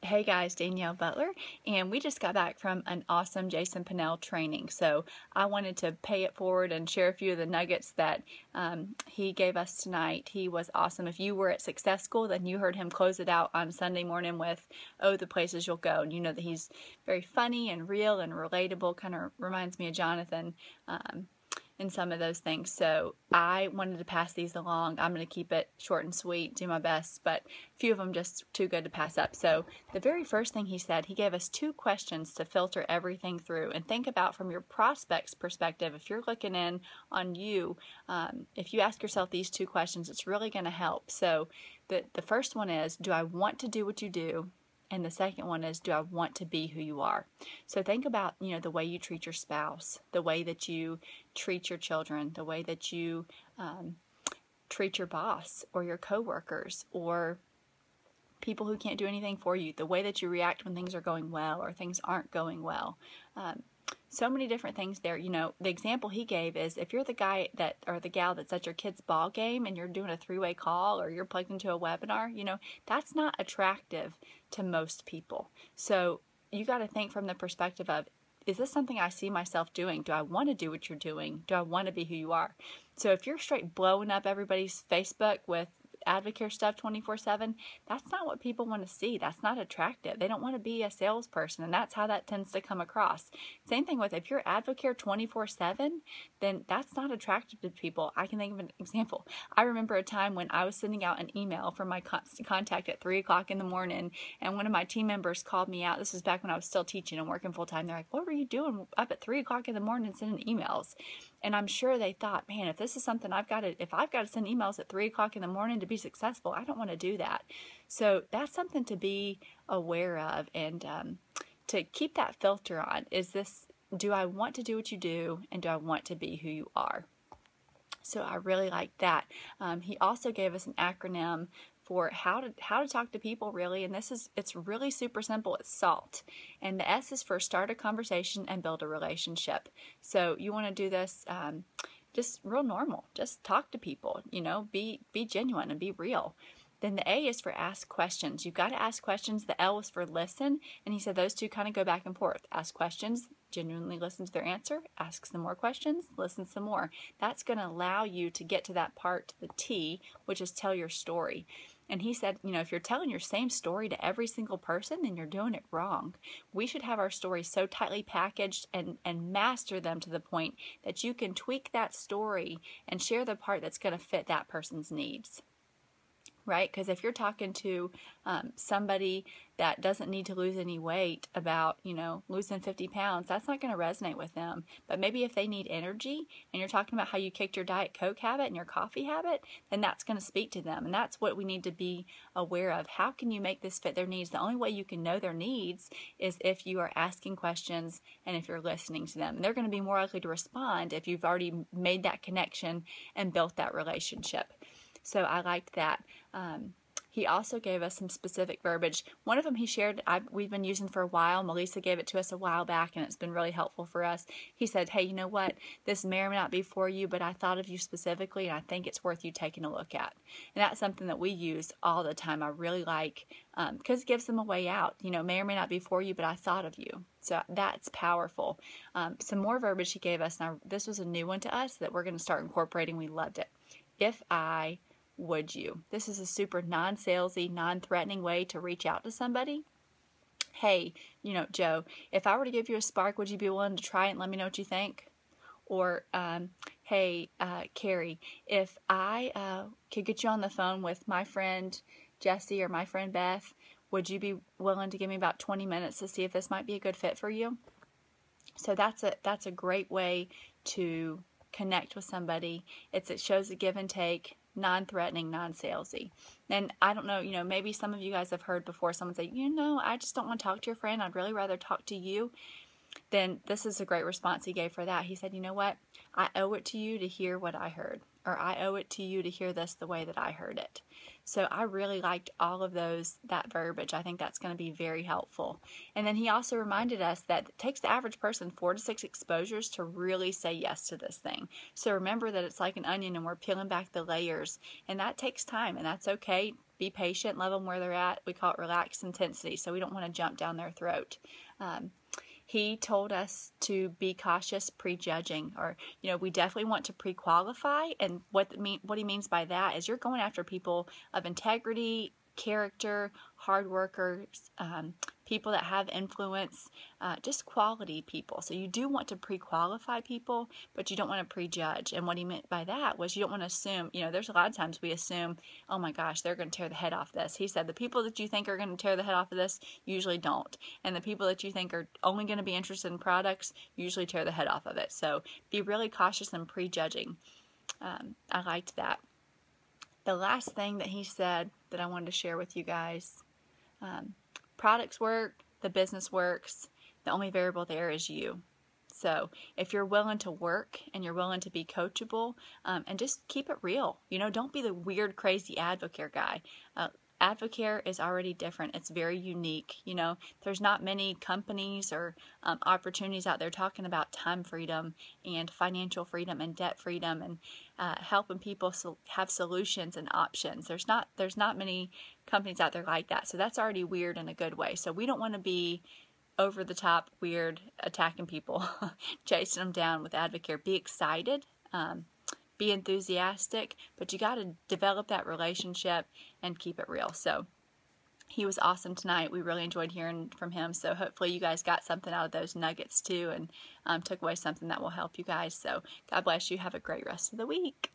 Hey guys, Danielle Butler, and we just got back from an awesome Jason Pannell training. So I wanted to pay it forward and share a few of the nuggets that he gave us tonight. He was awesome. If you were at Success School, then you heard him close it out on Sunday morning with, "Oh, the places you'll go." And you know that he's very funny and real and relatable, kind of reminds me of Jonathan. In some of those things. So I wanted to pass these along. I'm going to keep it short and sweet, do my best, but a few of them just too good to pass up. So the very first thing he said, he gave us 2 questions to filter everything through and think about from your prospect's perspective. If you're looking in on you, if you ask yourself these 2 questions, it's really going to help. So the first one is, do I want to do what you do? And the second one is, do I want to be who you are? So think about, the way you treat your spouse, the way that you treat your children, the way that you treat your boss or your coworkers or people who can't do anything for you, the way that you react when things are going well or things aren't going well. So many different things there. The example he gave is if you're the guy or the gal that's at your kid's ball game and you're doing a 3-way call or you're plugged into a webinar, that's not attractive to most people. So you got to think from the perspective of, is this something I see myself doing? Do I want to do what you're doing? Do I want to be who you are? So if you're straight blowing up everybody's Facebook with Advocare stuff 24/7, that's not what people want to see. That's not attractive. They don't want to be a salesperson, and that's how that tends to come across. Same thing with if you're Advocare 24/7, then that's not attractive to people. I can think of an example. I remember a time when I was sending out an email from my constant contact at 3 o'clock in the morning, and one of my team members called me out. This was back when I was still teaching and working full time. They're like, "What were you doing up at 3 o'clock in the morning sending emails?" And I'm sure they thought, man, if this is something if I've got to send emails at 3 o'clock in the morning to be successful, I don't want to do that. So that's something to be aware of and to keep that filter on. Do I want to do what you do, and do I want to be who you are? So I really like that. He also gave us an acronym for how to talk to people, really, and it's really super simple. It's SALT, and the S is for start a conversation and build a relationship. So you want to do this just real normal. Just talk to people, be genuine and be real. Then the A is for ask questions. You've got to ask questions. The L is for listen, and he said those two kind of go back and forth. Ask questions, genuinely listen to their answer, ask some more questions, listen some more. That's going to allow you to get to that part, the T, which is tell your story. And he said, if you're telling your same story to every single person, then you're doing it wrong. We should have our stories so tightly packaged and master them to the point that you can tweak that story and share the part that's going to fit that person's needs. Right? Because if you're talking to somebody that doesn't need to lose any weight about, losing 50 pounds, that's not going to resonate with them. But maybe if they need energy and you're talking about how you kicked your Diet Coke habit and your coffee habit, then that's going to speak to them. And that's what we need to be aware of. How can you make this fit their needs? The only way you can know their needs is if you are asking questions and if you're listening to them. And they're going to be more likely to respond if you've already made that connection and built that relationship. So I liked that. He also gave us some specific verbiage. One of them he shared, we've been using for a while. Melissa gave it to us a while back, and it's been really helpful for us. He said, hey, you know what? This may or may not be for you, but I thought of you specifically, and I think it's worth you taking a look at. And that's something that we use all the time. I really like, because it gives them a way out. May or may not be for you, but I thought of you. So that's powerful. Some more verbiage he gave us. Now, this was a new one to us that we're going to start incorporating. We loved it. If I... would you? This is a super non-salesy, non-threatening way to reach out to somebody. Hey, Joe, if I were to give you a spark, would you be willing to try it and let me know what you think? Or, hey, Carrie, if I could get you on the phone with my friend Jessie or my friend Beth, would you be willing to give me about 20 minutes to see if this might be a good fit for you? So that's a great way to connect with somebody. It shows a give and take, non-threatening, non-salesy. And I don't know, maybe some of you guys have heard before someone say, I just don't want to talk to your friend. I'd really rather talk to you. Then this is a great response he gave for that. He said, you know what? I owe it to you to hear what I heard. or I owe it to you to hear this the way that I heard it. So I really liked all of that verbiage. I think that's going to be very helpful. And then he also reminded us that it takes the average person 4 to 6 exposures to really say yes to this thing. So remember that it's like an onion and we're peeling back the layers, and that takes time, and that's okay. Be patient, love them where they're at. We call it relaxed intensity, so we don't want to jump down their throat. He told us to be cautious prejudging, or, we definitely want to pre-qualify. And what he means by that is you're going after people of integrity, character, hard workers, people that have influence, just quality people. So you do want to pre-qualify people, but you don't want to prejudge. And what he meant by that was you don't want to assume, there's a lot of times we assume, oh my gosh, they're going to tear the head off this. He said the people that you think are going to tear the head off of this usually don't. And the people that you think are only going to be interested in products usually tear the head off of it. So be really cautious and prejudging. I liked that. The last thing that he said that I wanted to share with you guys, products work, the business works, the only variable there is you. So if you're willing to work and you're willing to be coachable, and just keep it real, don't be the weird, crazy Advocare guy. Advocare is already different. It's very unique. There's not many companies or opportunities out there talking about time freedom and financial freedom and debt freedom and helping people have solutions and options. There's not many companies out there like that. So that's already weird in a good way. So we don't want to be over the top, weird, attacking people, chasing them down with Advocare. Be excited. Be enthusiastic, but you got to develop that relationship and keep it real. So he was awesome tonight. We really enjoyed hearing from him. So hopefully you guys got something out of those nuggets too, and took away something that will help you guys. So God bless you. Have a great rest of the week.